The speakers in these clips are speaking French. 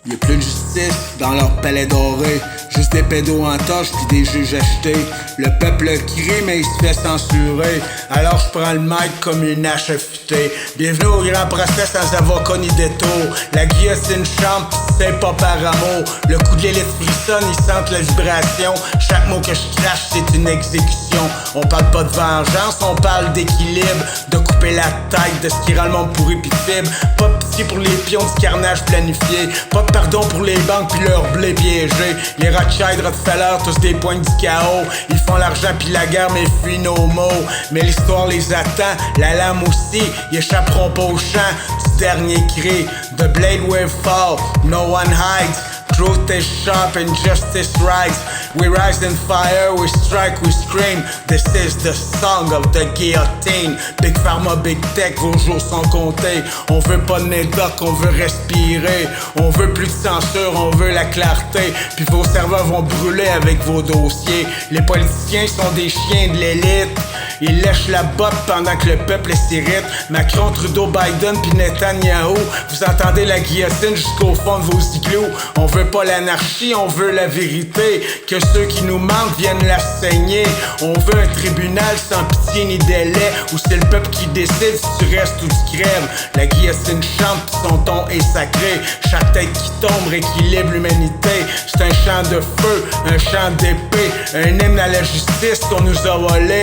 Y'a plus de justice dans leur palais doré. Juste des pédos en torche pis des juges achetés. Le peuple crie mais il se fait censurer. Alors je prends le mic comme une hache affûtée. Bienvenue au grand procès sans avocat ni détour. La guillotine chante, c'est pas par amour. Le coup de l'élite frissonne, ils sentent la vibration. Chaque mot que je crache c'est une exécution. On parle pas de vengeance, on parle d'équilibre. De couper la tête de ce qui rend le monde pourri pis fibre. Pas de pitié pour les pions du carnage planifié. Pas de pardon pour les banques pis leur blé piégé. Les Rothschild, Rockefeller, tous des points du chaos. Ils font l'argent pis la guerre mais fuient nos mots. Mais l'histoire les attend, la lame aussi. Ils échapperont pas au champ du dernier cri. The blade will fall, no one hides. Truth is sharp and justice rises. We rise in fire, we strike, we scream. This is the song of the guillotine. Big Pharma, Big Tech, vos jours sont comptés. On veut pas de médoc, on veut respirer. On veut plus de censure, on veut la clarté. Puis vos serveurs vont brûler avec vos dossiers. Les politiciens sont des chiens de l'élite. Ils lèchent la botte pendant que le peuple s'irrite. Macron, Trudeau, Biden pis Netanyahu. Vous entendez la guillotine jusqu'au fond de vos igloos. On veut pas l'anarchie, on veut la vérité. Que ceux qui nous manquent viennent la saigner. On veut un tribunal sans pitié ni délai. Où c'est le peuple qui décide si tu restes ou tu crèves. La guillotine chante pis son ton est sacré. Chaque tête qui tombe rééquilibre l'humanité. C'est un chant de feu, un chant d'épée. Un hymne à la justice qu'on nous a volé.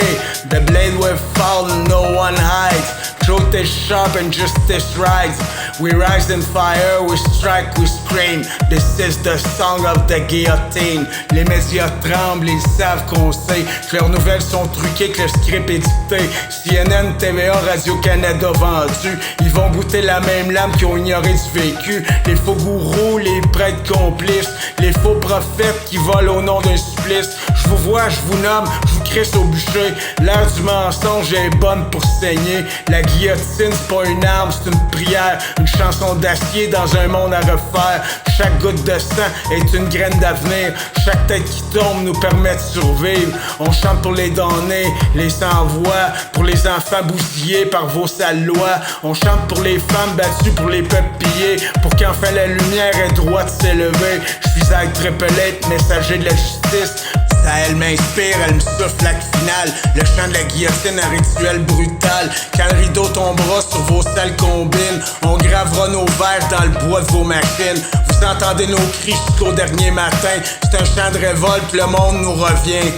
The blade will fall, no one hides. Truth is sharp and justice rises. We rise in fire, we strike, we scream. This is the song of the guillotine. Les médias tremblent, ils savent qu'on sait que leurs nouvelles sont truquées, que le script est dicté. CNN, TVA, Radio-Canada vendu. Ils vont goûter la même lame qu'ils ont ignoré du vécu. Les faux gourous, les prêtres complices. Les faux prophètes qui volent au nom d'un supplice. Je vous vois, je vous nomme, je vous crisse au bûcher. L'heure du mensonge est bonne pour saigner. La guillotine, c'est pas une arme, c'est une prière. Une chanson d'acier dans un monde à refaire. Chaque goutte de sang est une graine d'avenir. Chaque tête qui tombe nous permet de survivre. On chante pour les damnés, les sans-voix. Pour les enfants bousillés par vos sales lois. On chante pour les femmes battues, pour les peuples pillés. Pour qu'enfin la lumière ait droit de s'élever. Je suis à Triple-H, messager de la justice. Ça, elle m'inspire, elle me souffle l'acte final. Le chant de la guillotine, un rituel brutal. Quand le rideau tombera sur vos sales combines, on gravera nos vers dans le bois de vos machines. Vous entendez nos cris jusqu'au dernier matin. C'est un chant de révolte, le monde nous revient.